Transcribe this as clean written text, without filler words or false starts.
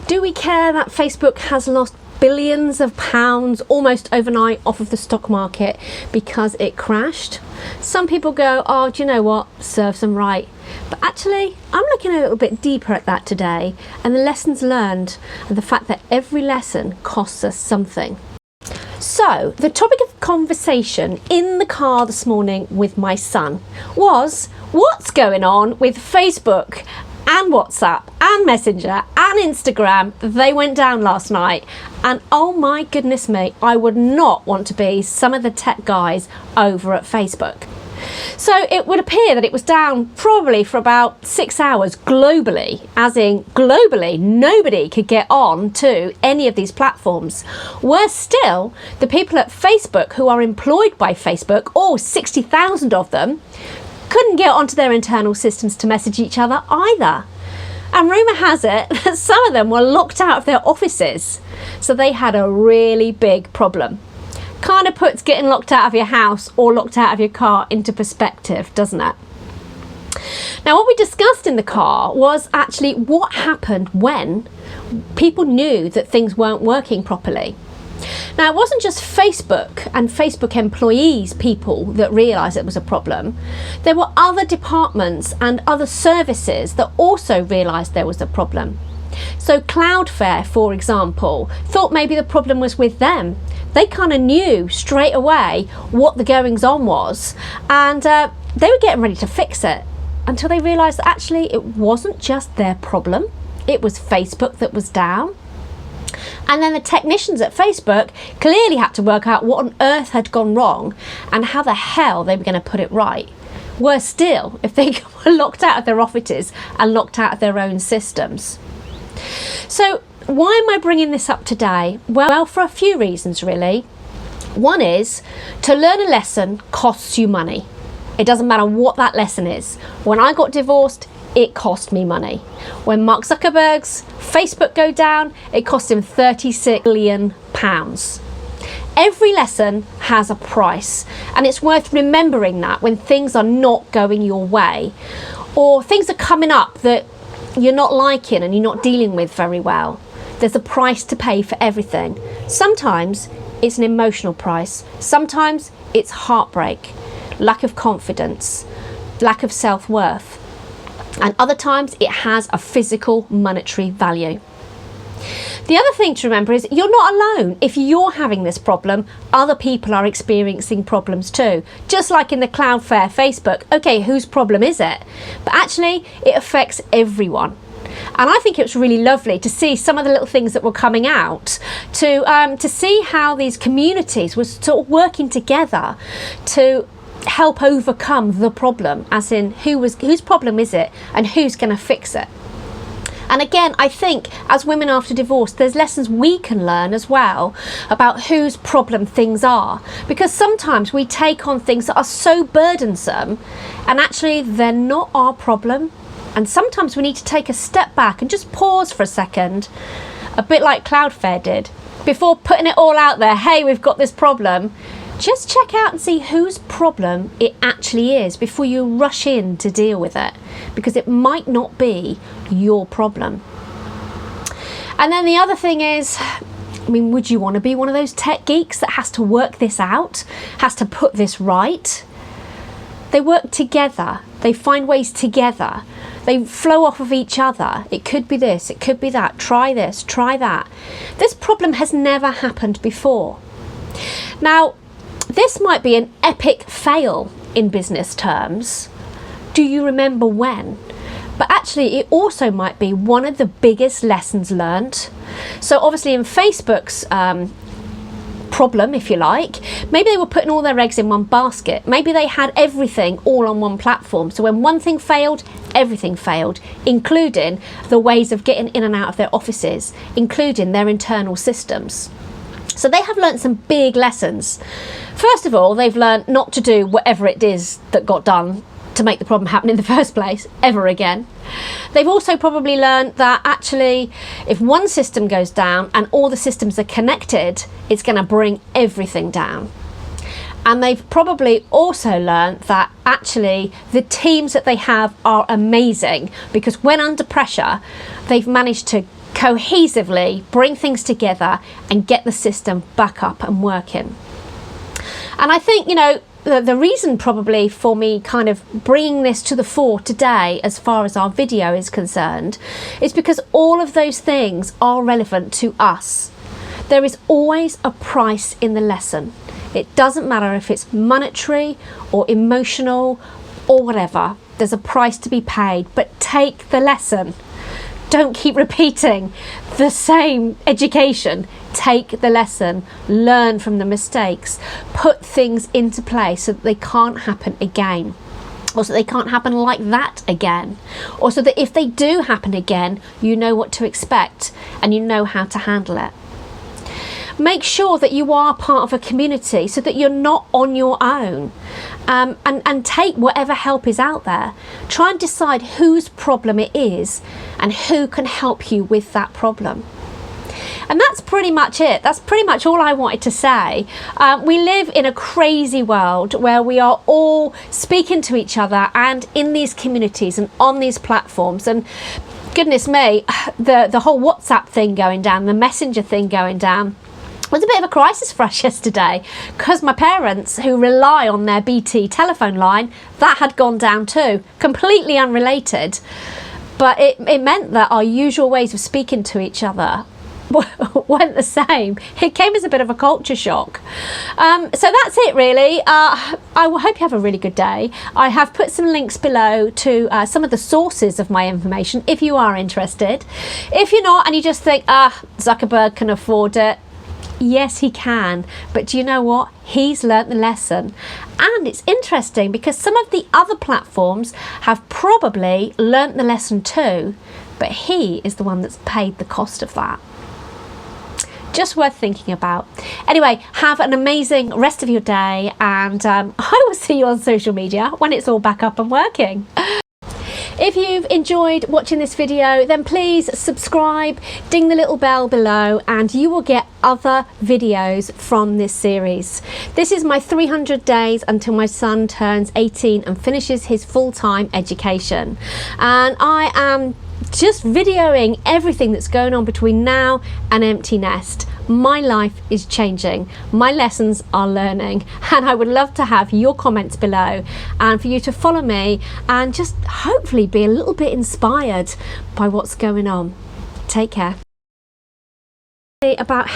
Do we care that Facebook has lost billions of pounds almost overnight off of the stock market because it crashed? Some people go, oh, do you know what, serves them right. But actually, I'm looking a little bit deeper at that today, and the lessons learned, and the fact that every lesson costs us something. So, the topic of conversation in the car this morning with my son was, what's going on with Facebook and WhatsApp and Messenger and Instagram? They went down last night, and oh my goodness me, I would not want to be some of the tech guys over at Facebook. So it would appear that it was down probably for about 6 hours globally, as in globally, nobody could get on to any of these platforms. Worse still, the people at Facebook who are employed by Facebook, all 60,000 of them, couldn't get onto their internal systems to message each other either. And rumour has it that some of them were locked out of their offices. So they had a really big problem. Kind of puts getting locked out of your house or locked out of your car into perspective, doesn't it? Now, what we discussed in the car was actually what happened when people knew that things weren't working properly. Now, it wasn't just Facebook and Facebook employees, people, that realised it was a problem. There were other departments and other services that also realised there was a problem. So Cloudflare, for example, thought maybe the problem was with them. They kind of knew straight away what the goings on was, and they were getting ready to fix it until they realised that actually it wasn't just their problem, it was Facebook that was down. And then the technicians at Facebook clearly had to work out what on earth had gone wrong and how the hell they were going to put it right. Worse still, if they were locked out of their offices and locked out of their own systems. So why am I bringing this up today? Well, for a few reasons really. One is, to learn a lesson costs you money. It doesn't matter what that lesson is. When I got divorced, it cost me money. When Mark Zuckerberg's Facebook go down, it cost him £36 billion. Every lesson has a price, and it's worth remembering that when things are not going your way, or things are coming up that you're not liking and you're not dealing with very well. There's a price to pay for everything. Sometimes it's an emotional price. Sometimes it's heartbreak, lack of confidence, lack of self-worth. And other times it has a physical monetary value. The other thing to remember is you're not alone. If you're having this problem, other people are experiencing problems too. Just like in the Cloudflare Facebook, okay, whose problem is it? But actually it affects everyone. And I think it was really lovely to see some of the little things that were coming out, to see how these communities were sort of working together to help overcome the problem, as in whose problem is it and who's going to fix it. And again, I think as women after divorce, there's lessons we can learn as well about whose problem things are, because sometimes we take on things that are so burdensome and actually they're not our problem. And sometimes we need to take a step back and just pause for a second, a bit like Cloudflare did, before putting it all out there. Hey, we've got this problem. Just check out and see whose problem it actually is before you rush in to deal with it, because it might not be your problem. And then the other thing is, I mean, would you want to be one of those tech geeks that has to work this out, has to put this right? They work together. They find ways together. They flow off of each other. It could be this, it could be that. Try this, try that. This problem has never happened before. Now, this might be an epic fail in business terms. Do you remember when? But actually, it also might be one of the biggest lessons learned. So obviously in Facebook's problem, if you like, maybe they were putting all their eggs in one basket. Maybe they had everything all on one platform. So when one thing failed, everything failed, including the ways of getting in and out of their offices, including their internal systems. So they have learned some big lessons. First of all, they've learned not to do whatever it is that got done to make the problem happen in the first place, ever again. They've also probably learned that actually, if one system goes down and all the systems are connected, it's going to bring everything down. And they've probably also learned that actually the teams that they have are amazing, because when under pressure, they've managed to cohesively bring things together and get the system back up and working. And I think, you know, the reason probably for me kind of bringing this to the fore today as far as our video is concerned is because all of those things are relevant to us. There is always a price in the lesson. It doesn't matter if it's monetary or emotional or whatever. There's a price to be paid, but take the lesson. Don't keep repeating the same education. Take the lesson, learn from the mistakes, put things into place so that they can't happen again, or so they can't happen like that again, or so that if they do happen again, you know what to expect and you know how to handle it. Make sure that you are part of a community so that you're not on your own, and take whatever help is out there. Try and decide whose problem it is and who can help you with that problem. And that's pretty much it. That's pretty much all I wanted to say. We live in a crazy world where we are all speaking to each other and in these communities and on these platforms. And goodness me, the whole WhatsApp thing going down, the Messenger thing going down, was a bit of a crisis for us yesterday, because my parents, who rely on their BT telephone line, that had gone down too, completely unrelated. But it meant that our usual ways of speaking to each other weren't the same. It came as a bit of a culture shock. So that's it really. I hope you have a really good day. I have put some links below to some of the sources of my information if you are interested. If you're not and you just think, Zuckerberg can afford it, yes, he can, but do you know what? He's learnt the lesson. And it's interesting because some of the other platforms have probably learnt the lesson too, but he is the one that's paid the cost of that. Just worth thinking about. Anyway, have an amazing rest of your day, and I will see you on social media when it's all back up and working. If you've enjoyed watching this video, then please subscribe, ding the little bell below, and you will get other videos from this series. This is my 300 days until my son turns 18 and finishes his full-time education. And I am just videoing everything that's going on between now and empty nest. My life is changing, my lessons are learning, and I would love to have your comments below and for you to follow me and just hopefully be a little bit inspired by what's going on. Take care. About